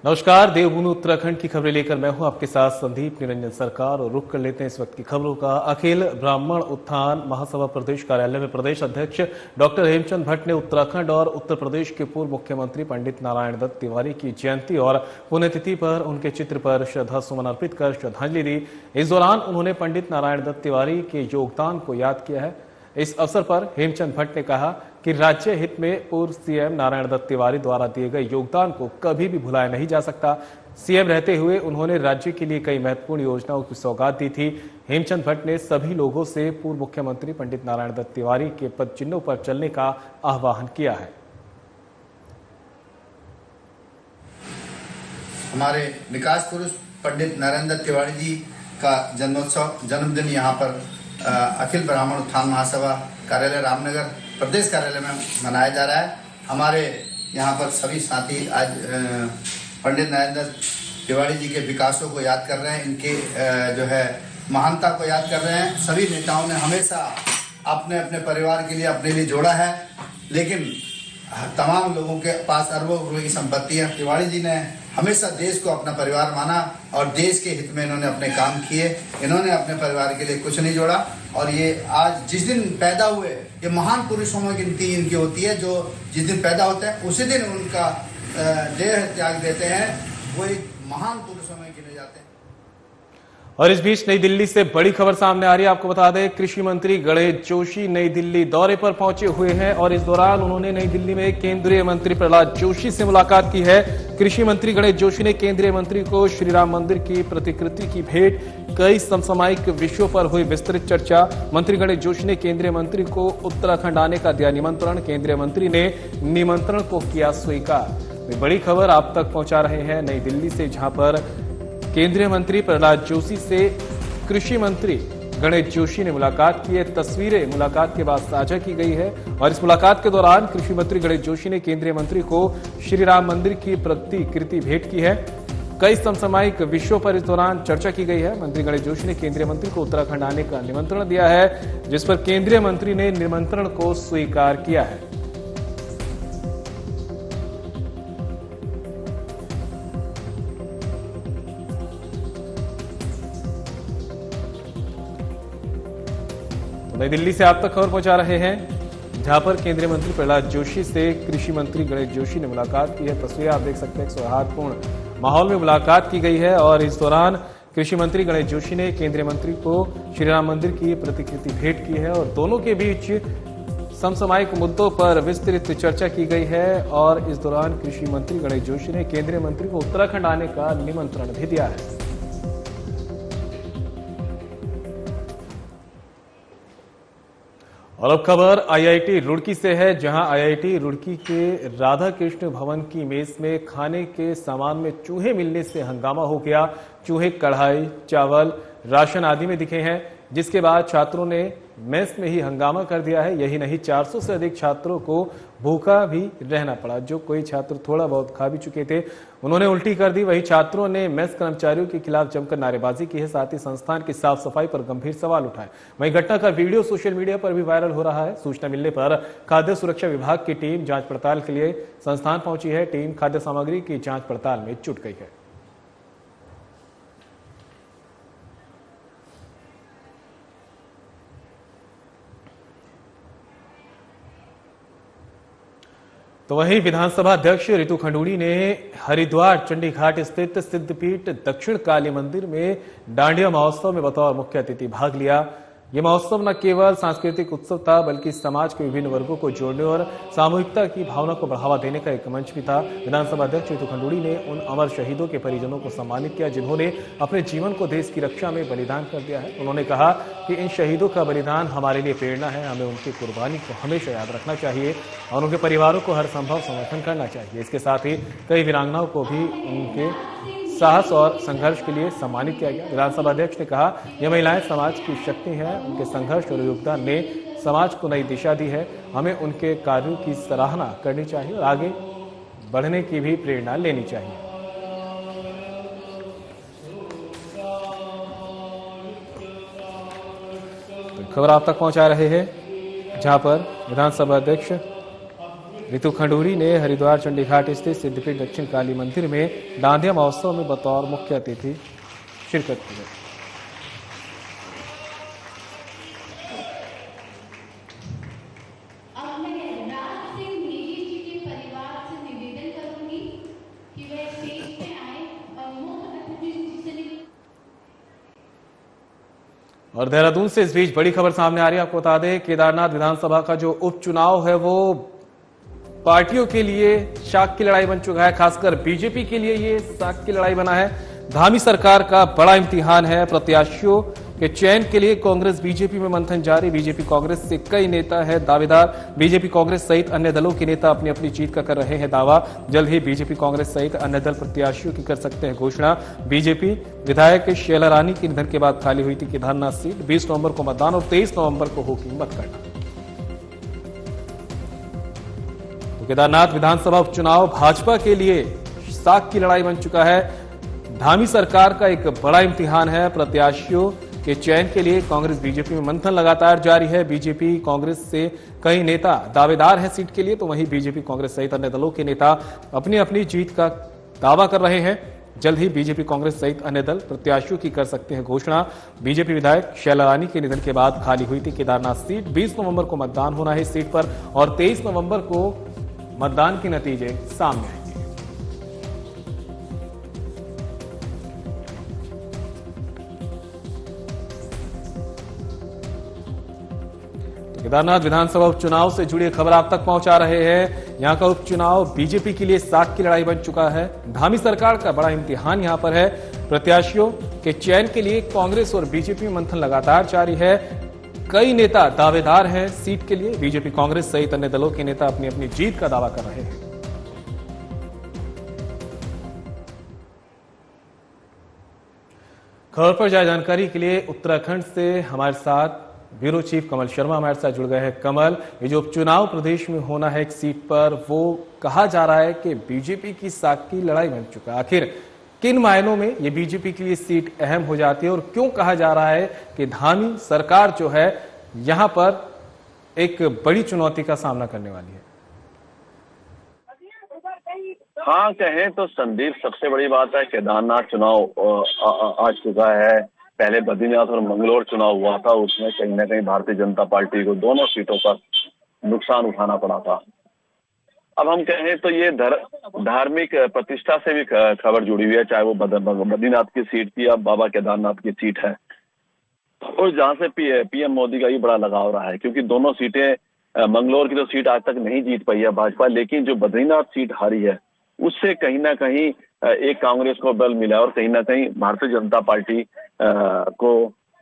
नमस्कार, देवभूमि उत्तराखंड की खबरें लेकर मैं हूं आपके साथ संदीप निरंजन सरकार। और रुक कर लेते हैं इस वक्त की खबरों का। अखिल ब्राह्मण उत्थान महासभा प्रदेश कार्यालय में प्रदेश अध्यक्ष डॉक्टर हेमचंद भट्ट ने उत्तराखंड और उत्तर प्रदेश के पूर्व मुख्यमंत्री पंडित नारायण दत्त तिवारी की जयंती और पुण्यतिथि पर उनके चित्र पर श्रद्धा सुमन अर्पित कर श्रद्धांजलि दी। इस दौरान उन्होंने पंडित नारायण दत्त तिवारी के योगदान को याद किया है। इस अवसर पर हेमचंद भट्ट ने कहा कि राज्य हित में पूर्व सीएम नारायण दत्त तिवारी द्वारा दिए गए योगदान को कभी भी भुलाया नहीं जा सकता। सीएम रहते हुए उन्होंने राज्य के लिए कई महत्वपूर्ण योजनाओं की सौगात दी थी। हेमचंद भट्ट ने सभी लोगों से पूर्व मुख्यमंत्री पंडित नारायण दत्त तिवारी के पद चिन्हों पर चलने का आह्वान किया है। हमारे विकास पुरुष पंडित नारायण दत्त तिवारी जी का जन्मदिन यहाँ पर अखिल ब्राह्मण उत्थान महासभा कार्यालय रामनगर प्रदेश कार्यालय में मनाया जा रहा है। हमारे यहाँ पर सभी साथी आज पंडित नारायण दत्त तिवारी जी के विकासों को याद कर रहे हैं, इनके जो है महानता को याद कर रहे हैं। सभी नेताओं ने हमेशा अपने अपने परिवार के लिए अपने लिए जोड़ा है, लेकिन तमाम लोगों के पास अरबों रुपए की संपत्ति है। तिवारी जी ने हमेशा देश को अपना परिवार माना और देश के हित में इन्होंने अपने काम किए। इन्होंने अपने परिवार के लिए कुछ नहीं जोड़ा। और ये आज जिस दिन पैदा हुए, ये महान पुरुषों में गिनती इनकी होती है, जो जिस दिन पैदा होते हैं उसी दिन उनका देह त्याग देते हैं। वो एक महान पुरुषों में गिने जाते हैं। और इस बीच नई दिल्ली से बड़ी खबर सामने आ रही है। आपको बता दें, कृषि मंत्री गणेश जोशी नई दिल्ली दौरे पर पहुंचे हुए हैं और इस दौरान उन्होंने नई दिल्ली में केंद्रीय मंत्री प्रहलाद जोशी से मुलाकात की है। कृषि मंत्री गणेश जोशी ने केंद्रीय मंत्री को श्री राम मंदिर की प्रतिकृति की भेंट, कई समसामयिक विषयों पर हुई विस्तृत चर्चा। मंत्री गणेश जोशी ने केंद्रीय मंत्री को उत्तराखंड आने का दिया निमंत्रण। केंद्रीय मंत्री ने निमंत्रण को किया स्वीकार। बड़ी खबर आप तक पहुंचा रहे हैं नई दिल्ली से, जहां पर केंद्रीय मंत्री प्रहलाद जोशी से कृषि मंत्री गणेश जोशी ने मुलाकात की है। तस्वीरें मुलाकात के बाद साझा की गई है और इस मुलाकात के दौरान कृषि मंत्री गणेश जोशी ने केंद्रीय मंत्री को श्री राम मंदिर की प्रतिकृति भेंट की है। कई समसामयिक विषयों पर इस दौरान चर्चा की गई है। मंत्री गणेश जोशी ने केंद्रीय मंत्री को उत्तराखंड आने का निमंत्रण दिया है, जिस पर केंद्रीय मंत्री ने निमंत्रण को स्वीकार किया है। नई दिल्ली से आप तक खबर पहुंचा रहे हैं, जहां पर केंद्रीय मंत्री प्रहलाद जोशी से कृषि मंत्री गणेश जोशी ने मुलाकात की है। तस्वीरें आप देख सकते हैं, एक सौहार्दपूर्ण माहौल में मुलाकात की गई है और इस दौरान कृषि मंत्री गणेश जोशी ने केंद्रीय मंत्री को श्री राम मंदिर की प्रतिकृति भेंट की है और दोनों के बीच समसामयिक मुद्दों पर विस्तृत चर्चा की गई है। और इस दौरान कृषि मंत्री गणेश जोशी ने केंद्रीय मंत्री को उत्तराखंड आने का निमंत्रण भी दिया है। और अब खबर आईआईटी रुड़की से है, जहां आईआईटी रुड़की के राधा कृष्ण भवन की मेस में खाने के सामान में चूहे मिलने से हंगामा हो गया। चूहे कढ़ाई, चावल, राशन आदि में दिखे हैं, जिसके बाद छात्रों ने मेस में ही हंगामा कर दिया है। यही नहीं, 400 से अधिक छात्रों को भूखा भी रहना पड़ा। जो कोई छात्र थोड़ा बहुत खा भी चुके थे, उन्होंने उल्टी कर दी। वहीं छात्रों ने मेस कर्मचारियों के खिलाफ जमकर नारेबाजी की है, साथ ही संस्थान की साफ सफाई पर गंभीर सवाल उठाए। वहीं घटना का वीडियो सोशल मीडिया पर भी वायरल हो रहा है। सूचना मिलने पर खाद्य सुरक्षा विभाग की टीम जांच पड़ताल के लिए संस्थान पहुंची है। टीम खाद्य सामग्री की जांच पड़ताल में जुट गई है। तो वहीं विधानसभा अध्यक्ष रितु खंडूड़ी ने हरिद्वार चंडीघाट स्थित सिद्धपीठ दक्षिण काली मंदिर में डांडिया महोत्सव में बतौर मुख्य अतिथि भाग लिया। यह महोत्सव न केवल सांस्कृतिक उत्सव था, बल्कि समाज के विभिन्न वर्गों को जोड़ने और सामूहिकता की भावना को बढ़ावा देने का एक मंच भी था। विधानसभा अध्यक्ष रितु खंडूड़ी ने उन अमर शहीदों के परिजनों को सम्मानित किया, जिन्होंने अपने जीवन को देश की रक्षा में बलिदान कर दिया है। उन्होंने कहा कि इन शहीदों का बलिदान हमारे लिए प्रेरणा है। हमें उनकी कुर्बानी को हमेशा याद रखना चाहिए और उनके परिवारों को हर संभव समर्थन करना चाहिए। इसके साथ ही कई वीरांगनाओं को भी उनके साहस और संघर्ष के लिए सम्मानित किया गया। विधानसभा अध्यक्ष ने कहा, यह महिलाएं समाज की शक्ति हैं। उनके संघर्ष और योगदान ने समाज को नई दिशा दी है। हमें उनके कार्यों की सराहना करनी चाहिए और आगे बढ़ने की भी प्रेरणा लेनी चाहिए। तो खबर आप तक पहुंचा रहे हैं, जहां पर विधानसभा अध्यक्ष रितु खंडूरी ने हरिद्वार चंडीघाट स्थित सिद्धपीठ दक्षिण काली मंदिर में डांडिया महोत्सव में बतौर मुख्य अतिथि शिरकत की। और देहरादून से इस बीच बड़ी खबर सामने आ रही है। आपको बता दें, केदारनाथ विधानसभा का जो उपचुनाव है वो पार्टियों के लिए शाख की लड़ाई बन चुका है। खासकर बीजेपी के लिए ये शाख की लड़ाई बना है। धामी सरकार का बड़ा इम्तिहान है। प्रत्याशियों के चयन के लिए कांग्रेस बीजेपी में मंथन जारी। बीजेपी कांग्रेस से कई नेता है दावेदार। बीजेपी कांग्रेस सहित अन्य दलों के नेता अपनी अपनी जीत का कर रहे हैं दावा। जल्द ही बीजेपी कांग्रेस सहित अन्य दल प्रत्याशियों की कर सकते हैं घोषणा। बीजेपी विधायक शैला रानी के निधन के बाद खाली हुई थी केदारनाथ सीट। 20 नवंबर को मतदान और 23 नवंबर को होगी मतगणना। तो केदारनाथ विधानसभा उपचुनाव भाजपा के लिए शाख की लड़ाई बन चुका है। धामी सरकार का एक बड़ा इम्तिहान है। प्रत्याशियों के चयन के लिए कांग्रेस बीजेपी में मंथन लगातार जारी है। बीजेपी कांग्रेस से कई नेता दावेदार हैं सीट के लिए, तो वहीं बीजेपी कांग्रेस सहित अन्य दलों के नेता अपनी अपनी जीत का दावा कर रहे हैं। जल्द ही बीजेपी कांग्रेस सहित अन्य दल प्रत्याशियों की कर सकते हैं घोषणा। बीजेपी विधायक शैला रानी के निधन के बाद खाली हुई थी केदारनाथ सीट। 20 नवंबर को मतदान होना है इस सीट पर और 23 नवंबर को मतदान के नतीजे सामने आएंगे। केदारनाथ विधानसभा उपचुनाव से जुड़ी खबर आप तक पहुंचा रहे हैं। यहां का उपचुनाव बीजेपी के लिए शाख की लड़ाई बन चुका है। धामी सरकार का बड़ा इम्तिहान यहां पर है। प्रत्याशियों के चयन के लिए कांग्रेस और बीजेपी में मंथन लगातार जारी है। कई नेता दावेदार हैं सीट के लिए। बीजेपी कांग्रेस सहित अन्य दलों के नेता अपनी अपनी जीत का दावा कर रहे हैं। खबर पर ज्यादा जानकारी के लिए उत्तराखंड से हमारे साथ ब्यूरो चीफ कमल शर्मा हमारे साथ जुड़ गए हैं। कमल, ये जो उपचुनाव प्रदेश में होना है एक सीट पर, वो कहा जा रहा है कि बीजेपी की शाख की लड़ाई बन चुका है। आखिर किन मायनों में ये बीजेपी के लिए सीट अहम हो जाती है और क्यों कहा जा रहा है कि धामी सरकार जो है यहां पर एक बड़ी चुनौती का सामना करने वाली है? हाँ, कहें तो संदीप, सबसे बड़ी बात है केदारनाथ चुनाव आ चुका है। पहले बद्रीनाथ और मंगलोर चुनाव हुआ था, उसमें कहीं ना कहीं भारतीय जनता पार्टी को दोनों सीटों पर नुकसान उठाना पड़ा था। अब हम कहें तो ये धार्मिक प्रतिष्ठा से भी खबर जुड़ी हुई है, चाहे वो बद्रीनाथ की सीट थी या बाबा केदारनाथ की सीट है, और जहां से पीएम मोदी का ये बड़ा लगाव रहा है, क्योंकि दोनों सीटें, मंगलोर की तो सीट आज तक नहीं जीत पाई है भाजपा, लेकिन जो बद्रीनाथ सीट हारी है उससे कहीं ना कहीं एक कांग्रेस को बल मिला और कहीं ना कहीं भारतीय जनता पार्टी को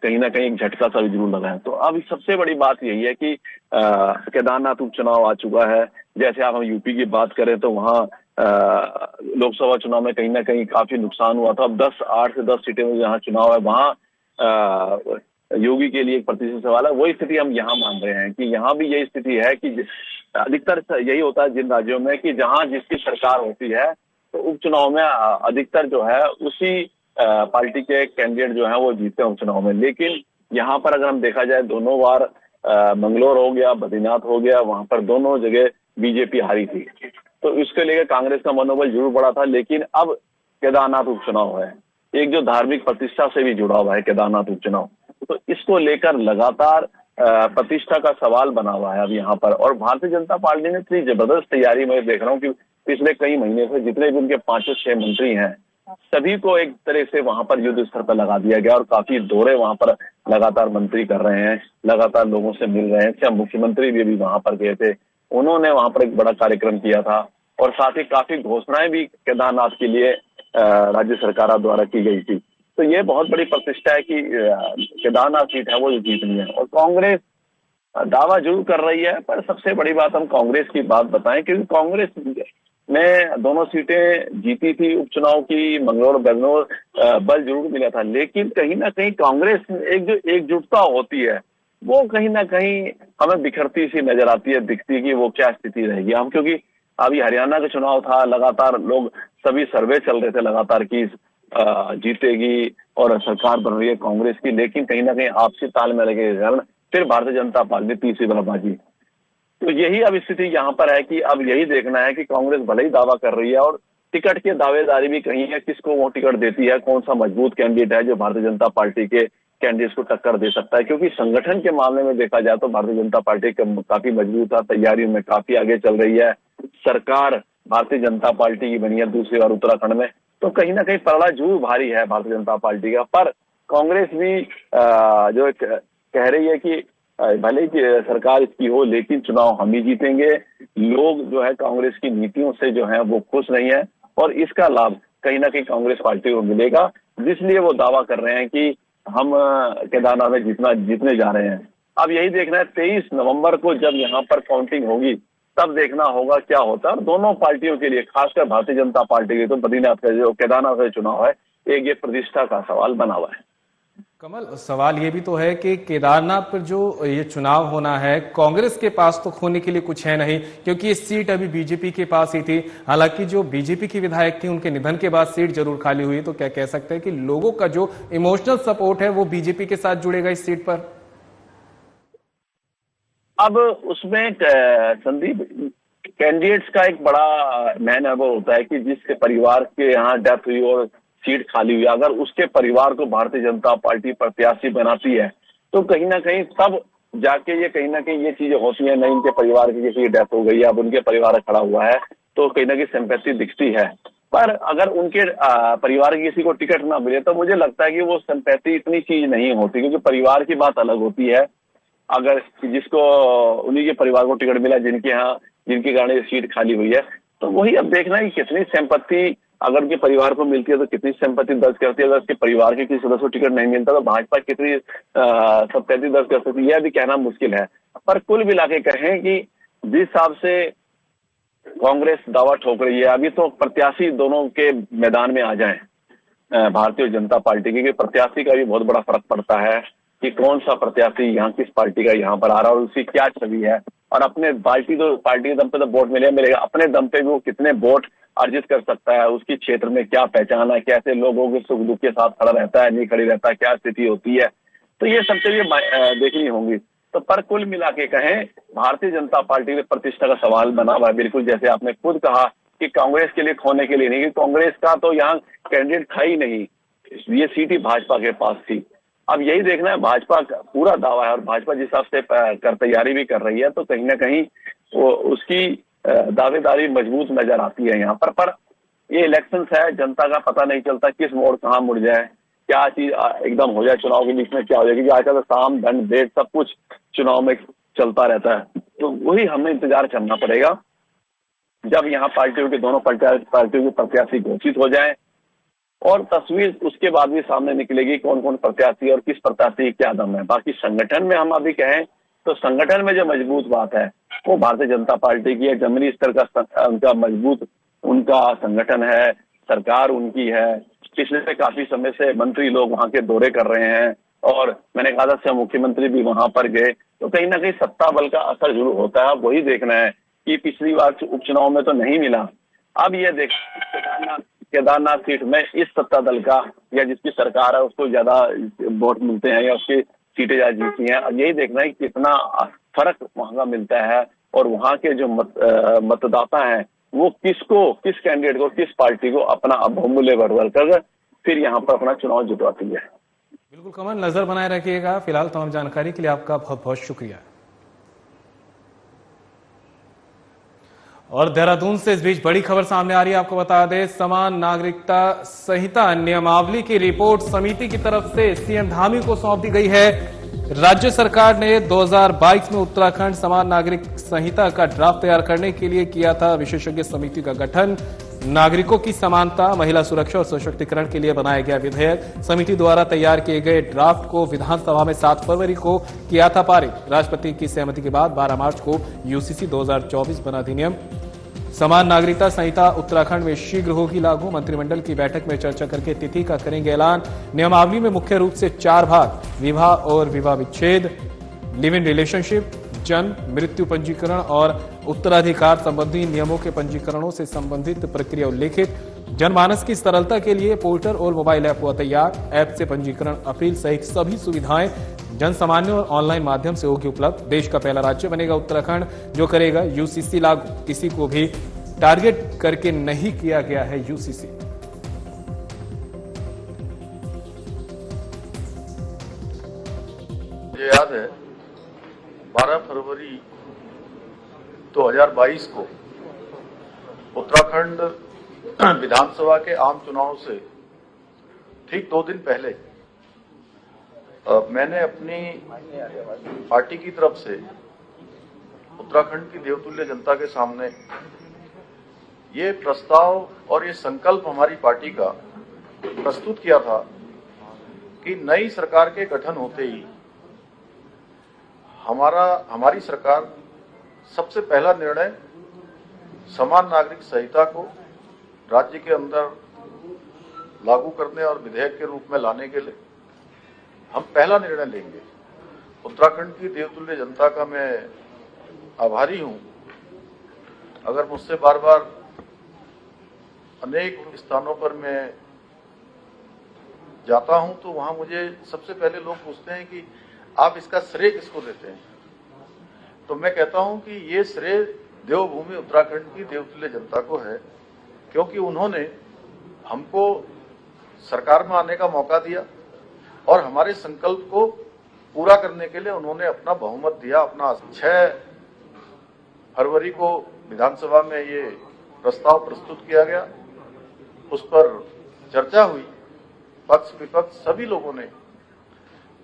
कहीं ना कहीं एक झटका सा भी जरूर लगा है। तो अब सबसे बड़ी बात यही है कि केदारनाथ उपचुनाव आ चुका है। जैसे आप हम यूपी की बात करें तो वहाँ लोकसभा चुनाव में कहीं ना कहीं काफी नुकसान हुआ था। अब 8 से 10 सीटें में जहाँ चुनाव है वहाँ योगी के लिए एक प्रतिशत सवाल है। वही स्थिति हम यहाँ मान रहे हैं कि यहाँ भी यही स्थिति है कि अधिकतर यही होता है जिन राज्यों में कि जहाँ जिसकी सरकार होती है तो उपचुनाव में अधिकतर जो है उसी पार्टी के कैंडिडेट जो है वो जीतते हैं उपचुनाव में। लेकिन यहाँ पर अगर हम देखा जाए, दोनों बार मंगलोर हो गया, बद्रीनाथ हो गया, वहां पर दोनों जगह बीजेपी हारी थी। तो इसके लेकर कांग्रेस का मनोबल जरूर बढ़ा था। लेकिन अब केदारनाथ उपचुनाव है, एक जो धार्मिक प्रतिष्ठा से भी जुड़ा हुआ है केदारनाथ उपचुनाव, तो इसको लेकर लगातार प्रतिष्ठा का सवाल बना हुआ है अब यहाँ पर। और भारतीय जनता पार्टी ने इतनी जबरदस्त तैयारी मैं देख रहा हूँ कि पिछले कई महीने से जितने भी उनके 5-6 मंत्री हैं सभी को एक तरह से वहां पर युद्ध स्तर पर लगा दिया गया और काफी दौरे वहां पर लगातार मंत्री कर रहे हैं, लगातार लोगों से मिल रहे हैं। क्या मुख्यमंत्री भी वहां पर गए थे, उन्होंने वहां पर एक बड़ा कार्यक्रम किया था और साथ ही काफी घोषणाएं भी केदारनाथ के लिए राज्य सरकार द्वारा की गई थी। तो ये बहुत बड़ी प्रतिष्ठा है कि केदारनाथ सीट है वो जीतनी है। और कांग्रेस दावा जरूर कर रही है, पर सबसे बड़ी बात हम कांग्रेस की बात बताएं, क्योंकि कांग्रेस ने दोनों सीटें जीती थी उपचुनाव की, मंगलोर बेंगलोर बल जरूर मिला था, लेकिन कहीं ना कहीं कांग्रेस एक जो एकजुटता होती है वो कहीं ना कहीं हमें बिखरती सी नजर आती है, दिखती है कि वो क्या स्थिति रहेगी। हम क्योंकि अभी हरियाणा का चुनाव था, लगातार लोग सभी सर्वे चल रहे थे लगातार की जीतेगी और सरकार बन रही है कांग्रेस की, लेकिन कहीं ना कहीं आपसी तालमेल के कारण फिर भारतीय जनता पार्टी तीसरी बार बाजी। तो यही अब स्थिति यहाँ पर है कि अब यही देखना है कि कांग्रेस भले ही दावा कर रही है और टिकट की दावेदारी भी कहीं है, किसको वो टिकट देती है, कौन सा मजबूत कैंडिडेट है जो भारतीय जनता पार्टी के कैंडिडेट्स को टक्कर दे सकता है। क्योंकि संगठन के मामले में देखा जाए तो भारतीय जनता पार्टी काफी मजबूत है, तैयारियों में काफी आगे चल रही है। सरकार भारतीय जनता पार्टी की बनी है दूसरी बार उत्तराखंड में, तो कहीं ना कहीं पलड़ा जरूर भारी है भारतीय जनता पार्टी का। पर कांग्रेस भी जो कह रही है कि भले ही सरकार इसकी हो लेकिन चुनाव हम ही जीतेंगे। लोग जो है कांग्रेस की नीतियों से जो है वो खुश नहीं है और इसका लाभ कहीं ना कहीं कांग्रेस पार्टी को मिलेगा, जिसलिए वो दावा कर रहे हैं कि हम केदारनाथ में जीतने जा रहे हैं। अब यही देखना है 23 नवंबर को जब यहाँ पर काउंटिंग होगी तब देखना होगा क्या होता है। और दोनों पार्टियों के लिए, खासकर भारतीय जनता पार्टी के, तो बद्रीनाथ का जो केदारनाथ का चुनाव है एक ये प्रतिष्ठा का सवाल बना हुआ है। कमल, सवाल ये भी तो है कि केदारनाथ पर जो ये चुनाव होना है, कांग्रेस के पास तो खोने के लिए कुछ है नहीं, क्योंकि ये सीट अभी बीजेपी के पास ही थी। हालांकि जो बीजेपी की विधायक थी उनके निधन के बाद सीट जरूर खाली हुई, तो क्या कह सकते हैं कि लोगों का जो इमोशनल सपोर्ट है वो बीजेपी के साथ जुड़ेगा इस सीट पर? अब उसमें संदीप, कैंडिडेट्स का एक बड़ा मैन अनुभव होता है कि जिसके परिवार के यहाँ डेथ हुई और सीट खाली हुई, अगर उसके परिवार को भारतीय जनता पार्टी प्रत्याशी बनाती है तो कहीं ना कहीं तब जाके ये कहीं ना कहीं ये चीजें होती है। नहीं, इनके परिवार की किसी की डेथ हो गई है, अब उनके परिवार खड़ा हुआ है तो कहीं ना कहीं सिंपैथी दिखती है। पर अगर उनके परिवार की किसी को टिकट ना मिले तो मुझे लगता है कि वो सिंपैथी इतनी चीज नहीं होती, क्योंकि परिवार की बात अलग होती है। अगर जिसको उन्हीं के परिवार को टिकट मिला जिनके कारण ये सीट खाली हुई है, तो वही अब देखना है कि कितनी सिंपैथी अगर उनके परिवार को मिलती है तो कितनी सिंपैथी दर्ज करती है। अगर उसके परिवार के किसी सदस्य को टिकट नहीं मिलता तो भाजपा कितनी सिंपैथी दर्ज कर सकती है, यह भी कहना मुश्किल है। पर कुल मिला के कहें कि जिस हिसाब से कांग्रेस दावा ठोक रही है, अभी तो प्रत्याशी दोनों के मैदान में आ जाएं भारतीय जनता पार्टी के, प्रत्याशी का भी बहुत बड़ा फर्क पड़ता है कि कौन सा प्रत्याशी यहाँ किस पार्टी का यहाँ पर आ रहा है और उसकी क्या छवि है। और अपने पार्टी के दम पे तो वोट मिलेगा, अपने दम पे भी वो कितने वोट अर्जित कर सकता है, उसकी क्षेत्र में क्या पहचान है, कैसे लोगों के सुख दुख के साथ खड़ा रहता है, नहीं खड़ी रहता है, क्या स्थिति होती है, तो ये सब चीजें देखनी होंगी। तो पर कुल मिला के कहें, भारतीय जनता पार्टी में प्रतिष्ठा का सवाल बना हुआ है। बिल्कुल जैसे आपने खुद कहा कि कांग्रेस के लिए खोने के लिए नहीं, कांग्रेस का तो यहाँ कैंडिडेट था ही नहीं, ये सीट ही भाजपा के पास थी। अब यही देखना है, भाजपा का पूरा दावा है और भाजपा जिस हिसाब से तैयारी भी कर रही है तो कहीं ना कहीं वो उसकी दावेदारी मजबूत नजर आती है यहाँ पर ये इलेक्शंस है, जनता का पता नहीं चलता किस मोड़ कहाँ मुड़ जाए, क्या चीज एकदम हो जाए, चुनाव के बीच में क्या हो जाए, क्योंकि आजकल साम दंड भेद सब कुछ चुनाव में चलता रहता है। तो वही हमें इंतजार करना पड़ेगा जब यहाँ पार्टियों के दोनों पार्टियों के प्रत्याशी घोषित हो जाए और तस्वीर उसके बाद भी सामने निकलेगी कौन कौन प्रत्याशी और किस प्रत्याशी की क्या दम है। बाकी संगठन में हम अभी कहें तो संगठन में जो मजबूत बात है वो भारतीय जनता पार्टी की है। जमीनी स्तर का उनका मजबूत उनका संगठन है, सरकार उनकी है, पिछले काफी समय से मंत्री लोग वहां के दौरे कर रहे हैं और मैंने कहा था मुख्यमंत्री भी वहां पर गए, तो कहीं ना कहीं सत्ता बल का असर जरूर होता है। वही देखना है कि पिछली बार उपचुनाव में तो नहीं मिला, अब ये देख केदारनाथ सीट में इस सत्ता दल का या जिसकी सरकार है उसको ज्यादा वोट मिलते हैं या उसकी सीटें ज्यादा जीतती हैं। अब यही देखना है कि कितना फर्क वहां का मिलता है और वहां के जो मतदाता हैं वो किस कैंडिडेट को, किस पार्टी को अपना बहुमूल्य वोट कर फिर यहाँ पर अपना चुनाव जितवाती है। बिल्कुल कमल, नजर बनाए रखिएगा। फिलहाल तमाम जानकारी के लिए आपका बहुत बहुत शुक्रिया। और देहरादून से इस बीच बड़ी खबर सामने आ रही है, आपको बता दें समान नागरिकता संहिता नियमावली की रिपोर्ट समिति की तरफ से सीएम धामी को सौंप दी गई है। राज्य सरकार ने 2022 में उत्तराखंड समान नागरिक संहिता का ड्राफ्ट तैयार करने के लिए किया था विशेषज्ञ समिति का गठन। नागरिकों की समानता, महिला सुरक्षा और सशक्तिकरण के लिए बनाया गया विधेयक समिति द्वारा तैयार किए गए ड्राफ्ट को विधानसभा में 7 फरवरी को किया था पारित। राष्ट्रपति की सहमति के बाद 12 मार्च को यूसीसी 2024 बना अधिनियम समान नागरिकता संहिता उत्तराखंड में शीघ्र होगी लागू। मंत्रिमंडल की बैठक में चर्चा करके तिथि का करेंगे ऐलान। नियमावली में मुख्य रूप से 4 भाग, विवाह और विवाह विच्छेद, लिव इन रिलेशनशिप, जन्म मृत्यु पंजीकरण और उत्तराधिकार संबंधी नियमों के पंजीकरणों से संबंधित प्रक्रिया उल्लेखित। जनमानस की सरलता के लिए पोर्टल और मोबाइल ऐप हुआ तैयार। ऐप से पंजीकरण अपील सहित सभी सुविधाएं जन सामान्य और ऑनलाइन माध्यम से होगी उपलब्ध। देश का पहला राज्य बनेगा उत्तराखंड जो करेगा यूसीसी लागू। किसी को भी टारगेट करके नहीं किया गया है यूसीसी। मुझे याद है 12 फरवरी 2022 को उत्तराखंड विधानसभा के आम चुनाव से ठीक 2 दिन पहले मैंने अपनी पार्टी की तरफ से उत्तराखंड की देवतुल्य जनता के सामने ये प्रस्ताव और ये संकल्प हमारी पार्टी का प्रस्तुत किया था कि नई सरकार के गठन होते ही हमारी सरकार सबसे पहला निर्णय समान नागरिक संहिता को राज्य के अंदर लागू करने और विधेयक के रूप में लाने के लिए हम पहला निर्णय लेंगे। उत्तराखंड की देवतुल्य जनता का मैं आभारी हूं। अगर मुझसे बार बार अनेक स्थानों पर मैं जाता हूं तो वहां मुझे सबसे पहले लोग पूछते हैं कि आप इसका श्रेय किसको देते हैं, तो मैं कहता हूं कि ये श्रेय देवभूमि उत्तराखंड की देवतुल्य जनता को है, क्योंकि उन्होंने हमको सरकार में आने का मौका दिया और हमारे संकल्प को पूरा करने के लिए उन्होंने अपना बहुमत दिया। अपना 6 फरवरी को विधानसभा में ये प्रस्ताव प्रस्तुत किया गया, उस पर चर्चा हुई, पक्ष विपक्ष सभी लोगों ने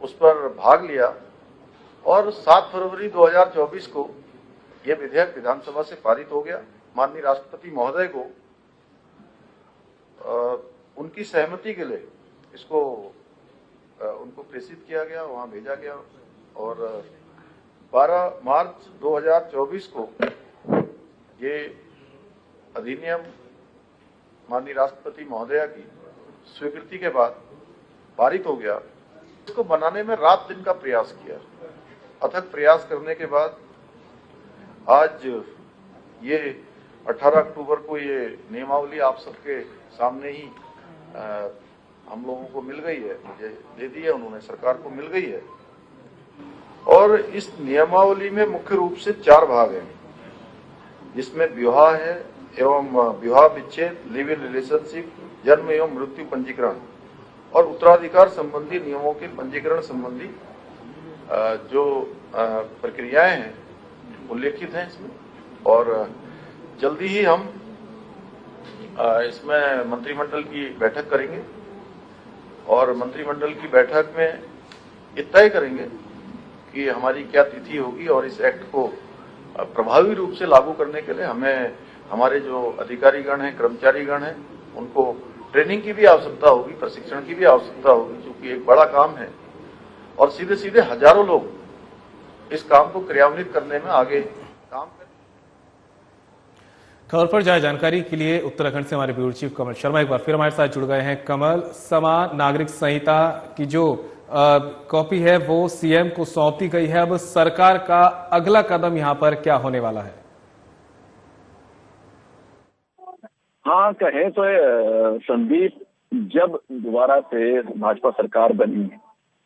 उस पर भाग लिया और 7 फरवरी 2024 को यह विधेयक विधानसभा से पारित हो गया। माननीय राष्ट्रपति महोदय को उनकी सहमति के लिए इसको उनको प्रेषित किया गया, वहां भेजा गया और 12 मार्च 2024 को ये अधिनियम माननीय राष्ट्रपति महोदया की स्वीकृति के बाद पारित हो गया। इसको बनाने में रात दिन का प्रयास किया, अथक प्रयास करने के बाद आज ये 18 अक्टूबर को ये नियमावली आप सबके सामने ही हम लोगों को मिल गई है, मुझे दे दी है उन्होंने, सरकार को मिल गई है। और इस नियमावली में मुख्य रूप से 4 भाग हैं, जिसमें विवाह है एवं विवाह विच्छेद, लिव इन रिलेशनशिप, जन्म एवं मृत्यु पंजीकरण और उत्तराधिकार संबंधी नियमों के पंजीकरण संबंधी जो प्रक्रियाएं हैं उल्लेखित हैं इसमें। और जल्दी ही हम इसमें मंत्रिमंडल की बैठक करेंगे और मंत्रिमंडल की बैठक में ये तय करेंगे कि हमारी क्या तिथि होगी और इस एक्ट को प्रभावी रूप से लागू करने के लिए हमें हमारे जो अधिकारीगण हैं, कर्मचारीगण हैं, उनको ट्रेनिंग की भी आवश्यकता होगी, प्रशिक्षण की भी आवश्यकता होगी, क्योंकि एक बड़ा काम है और सीधे सीधे हजारों लोग इस काम को क्रियान्वित करने में आगे काम करें। खबर पर ज्यादा जानकारी के लिए उत्तराखंड से हमारे ब्यूरो चीफ कमल शर्मा एक बार फिर हमारे साथ जुड़ गए हैं। कमल, समान नागरिक संहिता की जो कॉपी है वो सीएम को सौंप दी गई है, अब सरकार का अगला कदम यहां पर क्या होने वाला है? हाँ कहें तो संदीप, जब दोबारा से भाजपा सरकार बनी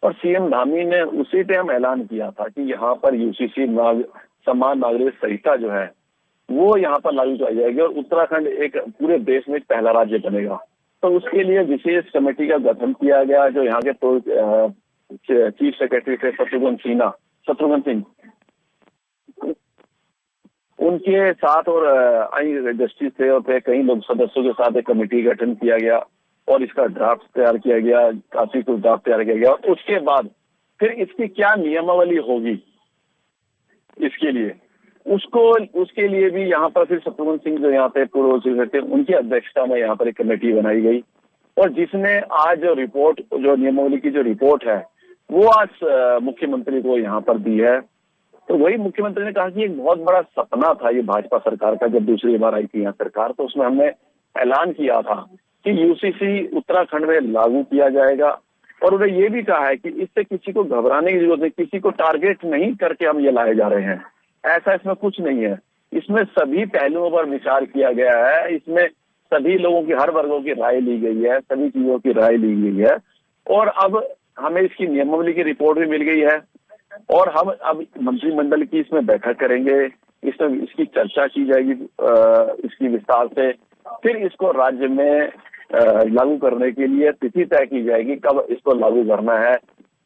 और सीएम धामी ने उसी टाइम ऐलान किया था कि यहाँ पर यूसीसी समान नागरिक संहिता जो है वो यहाँ पर लागू कराई जाएगी और उत्तराखंड एक पूरे देश में पहला राज्य बनेगा। तो उसके लिए विशेष कमेटी का गठन किया गया, जो यहाँ के तो चीफ सेक्रेटरी थे शत्रुघ्न सिंह, उनके साथ और जस्टिस थे और कई लोग सदस्यों के साथ एक कमेटी गठन किया गया और इसका ड्राफ्ट तैयार किया गया, काफी कुछ ड्राफ्ट तैयार किया गया। और उसके बाद फिर इसकी क्या नियमावली होगी इसके लिए, उसके लिए भी यहाँ पर फिर शत्रुघ्न सिंह जो यहाँ पे पूर्व सचिव थे, उनकी अध्यक्षता में यहाँ पर एक कमेटी बनाई गई और जिसने आज जो रिपोर्ट, जो नियमावली की जो रिपोर्ट है वो आज मुख्यमंत्री को यहाँ पर दी है। तो वही मुख्यमंत्री ने कहा कि एक बहुत बड़ा सपना था ये भाजपा सरकार का, जब दूसरी बार आई थी यहाँ सरकार, तो उसमें हमने ऐलान किया था कि यूसीसी उत्तराखंड में लागू किया जाएगा और उन्होंने ये भी कहा है कि इससे किसी को घबराने की जरूरत नहीं, किसी को टारगेट नहीं करके हम ये लाए जा रहे हैं, ऐसा इसमें कुछ नहीं है। इसमें सभी पहलुओं पर विचार किया गया है, इसमें सभी लोगों की, हर वर्गों की राय ली गई है, सभी चीजों की राय ली गई है और अब हमें इसकी नियमावली की रिपोर्ट भी मिल गई है और हम अब मंत्रिमंडल की इसमें बैठक करेंगे, इसमें इसकी चर्चा की जाएगी इसकी विस्तार से, फिर इसको राज्य में लागू करने के लिए तिथि तय की जाएगी कब इसको लागू करना है।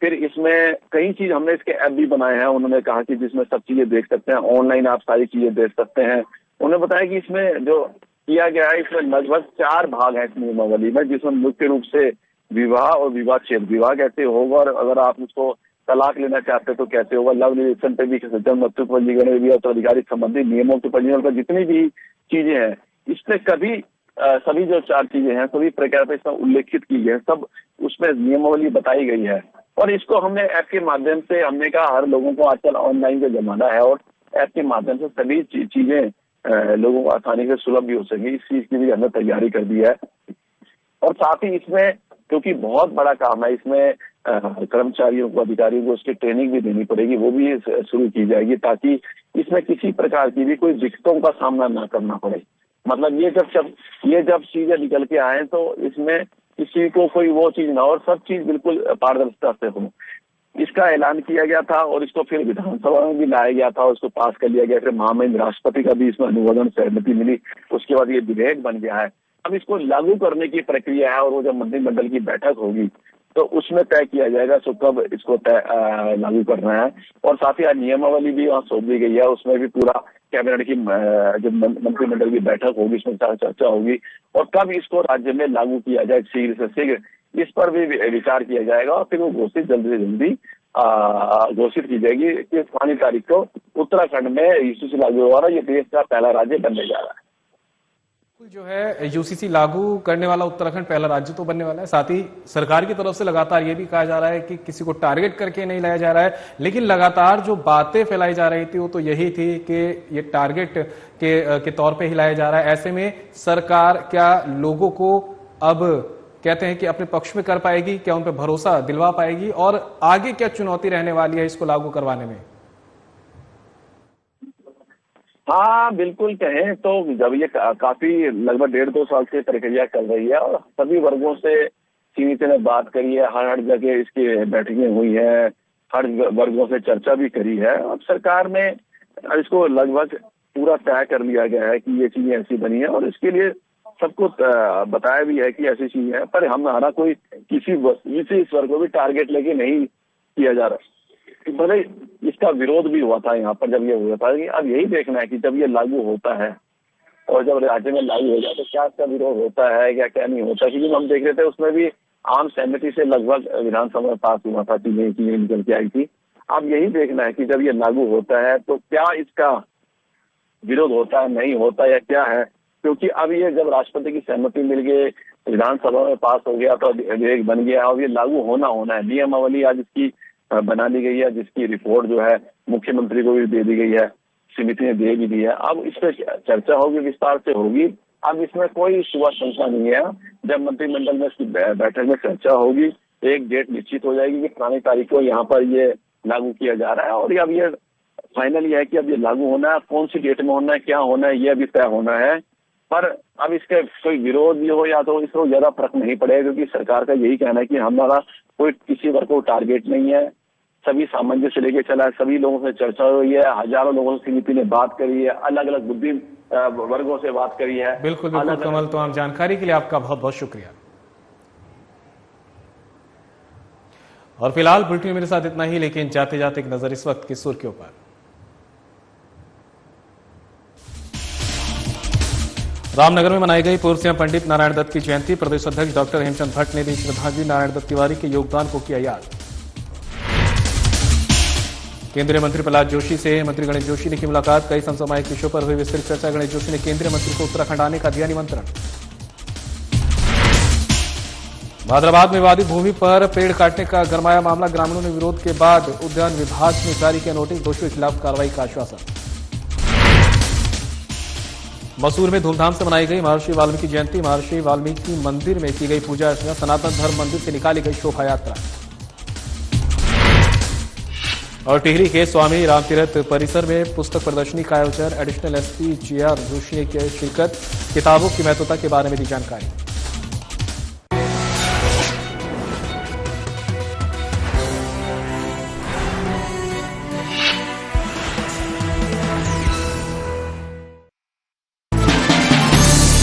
फिर इसमें कई चीज हमने इसके ऐप भी बनाए हैं, उन्होंने कहा कि जिसमें सब चीजें देख सकते हैं, ऑनलाइन आप सारी चीजें देख सकते हैं। उन्होंने बताया कि इसमें जो किया गया है इसमें लगभग 4 भाग है इस नियमावली में, जिसमें मुख्य रूप से विवाह और विवाहच्छेद, विवाह कैसे होगा और अगर आप उसको तलाक लेना चाहते तो कैसे होगा, लव रिलेशन पे भी, जन्म मृत्यु पंजीकरण में भी, उत्तराधिकारी संबंधी नियमों के पंजीकरण पर जितनी भी चीजें हैं इसमें कभी सभी जो 4 चीजें हैं सभी प्रकार पे इसमें उल्लेखित की है, सब उसमें नियमावली बताई गई है। और इसको हमने ऐप के माध्यम से, हमने कहा हर लोगों को आजकल ऑनलाइन का जमाना है और ऐप के माध्यम से सभी चीजें लोगों को आसानी से सुलभ भी हो सके, इस चीज की भी हमने तैयारी कर दी है। और साथ ही इसमें क्योंकि बहुत बड़ा काम है, इसमें कर्मचारियों को, अधिकारियों को उसकी ट्रेनिंग भी देनी पड़ेगी, वो भी शुरू की जाएगी ताकि इसमें किसी प्रकार की भी कोई दिक्कतों का सामना ना करना पड़े। मतलब ये जब चीजें निकल के आए तो इसमें किसी को कोई वो चीज ना हो और सब चीज बिल्कुल पारदर्शिता से हो। इसका ऐलान किया गया था और इसको फिर विधानसभा में भी लाया गया था, उसको पास कर लिया गया, फिर महामहिम राष्ट्रपति का भी इसमें अनुमोदन सहमति मिली, उसके बाद ये विधेयक बन गया है। अब इसको लागू करने की प्रक्रिया है और वो जब मंत्रिमंडल की बैठक होगी तो उसमें तय किया जाएगा तो कब इसको लागू करना है। और साथ ही नियमावली भी वहाँ सौंप दी गई है, उसमें भी पूरा कैबिनेट की जो मंत्रिमंडल की बैठक होगी उसमें चर्चा होगी और कब इसको राज्य में लागू किया जाए शीघ्र से शीघ्र, इस पर भी विचार किया जाएगा और फिर वो घोषित जल्दी से जल्दी घोषित की जाएगी कि 5 तारीख को उत्तराखंड में यूसीसी लागू हो रहा है। ये देश का पहला राज्य बनने जा रहा है। जो है यूसीसी लागू करने वाला उत्तराखंड पहला राज्य तो बनने वाला है। साथ ही सरकार की तरफ से लगातार ये भी कहा जा रहा है कि किसी को टारगेट करके नहीं लाया जा रहा है, लेकिन लगातार जो बातें फैलाई जा रही थी वो तो यही थी कि ये टारगेट के तौर पे ही लाया जा रहा है। ऐसे में सरकार क्या लोगों को अब कहते हैं कि अपने पक्ष में कर पाएगी, क्या उन पर भरोसा दिलवा पाएगी और आगे क्या चुनौती रहने वाली है इसको लागू करवाने में? हाँ बिल्कुल कहें तो जब ये काफी लगभग 1.5-2 साल से प्रक्रिया चल रही है और सभी वर्गों से सीमित ने बात करी है, हर जगह इसकी बैठकें हुई है, हर वर्गों से चर्चा भी करी है। अब सरकार ने इसको लगभग पूरा तय कर लिया गया है कि ये चीजें ऐसी बनी है और इसके लिए सबको बताया भी है कि ऐसी चीज है, पर हमारा कोई किसी विशेष वर्ग को भी टारगेट लेके नहीं किया जा रहा। भले इसका विरोध भी हुआ था यहाँ पर जब ये हुआ था, अब यही देखना है कि जब ये लागू होता है और जब राज्य में लागू हो जाए तो क्या इसका विरोध होता है या क्या नहीं होता, क्योंकि हम देख रहे थे उसमें भी आम सहमति से लगभग विधानसभा में पास हुआ था, चीजें निकल के आई थी। अब यही देखना है कि जब ये लागू होता है तो क्या इसका विरोध होता है, नहीं होता या क्या है, क्योंकि अब ये जब राष्ट्रपति की सहमति मिल गई, विधानसभा में पास हो गया तो विधेयक बन गया और ये लागू होना है। नियमावली आज इसकी बना ली गई है, जिसकी रिपोर्ट जो है मुख्यमंत्री को भी दे दी गई है, समिति ने दे भी दी है। अब इस पर चर्चा होगी, विस्तार से होगी। अब इसमें कोई शुभ शंका नहीं है, जब मंत्रिमंडल में इसकी बैठक में चर्चा होगी एक डेट निश्चित हो जाएगी कि 5 तारीख को यहाँ पर ये लागू किया जा रहा है और अब ये फाइनल ये है कि अब ये लागू होना है, कौन सी डेट में होना है, क्या होना है, ये अभी तय होना है। पर अब इसके कोई विरोध भी हो या तो इसको ज्यादा फर्क नहीं पड़ेगा, क्योंकि सरकार का यही कहना है कि हमारा कोई किसी वर्ग को टारगेट नहीं है, सभी सामंजस्य लेके चला है, सभी लोगों से चर्चा हुई है, हजारों लोगों से समिति ने बात करी है, अलग अलग बुद्धि वर्गों से बात करी है। बिल्कुल बिल्कुल कमल, तो आप जानकारी के लिए आपका बहुत बहुत शुक्रिया। और फिलहाल बुलेटिन मेरे साथ इतना ही, लेकिन जाते जाते एक नजर इस वक्त की सुर्खियों पर। रामनगर में मनाई गई पूर्व सीएम पंडित नारायण दत्त की जयंती। प्रदेश अध्यक्ष डॉक्टर हेमचंद भट्ट ने दी श्रद्धांजलि, नारायण दत्त तिवारी के योगदान को किया याद। केंद्रीय मंत्री प्रहलाद जोशी से मंत्री गणेश जोशी ने की मुलाकात, कई समसामयिक विषयों पर हुई विस्तृत चर्चा। गणेश जोशी ने केंद्रीय मंत्री को उत्तराखंड आने का दिया निमंत्रण। भादराबाद में विवादित भूमि पर पेड़ काटने का गरमाया मामला, ग्रामीणों ने विरोध के बाद उद्यान विभाग ने जारी किया नोटिस, दोषियों के खिलाफ कार्रवाई का आश्वासन। मसूर में धूमधाम से मनाई गई महर्षि वाल्मीकि जयंती, महर्षि वाल्मीकि मंदिर में की गई पूजा अर्चना, सनातन धर्म मंदिर से निकाली गई शोभा यात्रा। और टिहरी के स्वामी रामतीर्थ परिसर में पुस्तक प्रदर्शनी का आयोजन, एडिशनल एसपी जीआर जोशी ने की शिरकत, किताबों की महत्वता के बारे में दी जानकारी।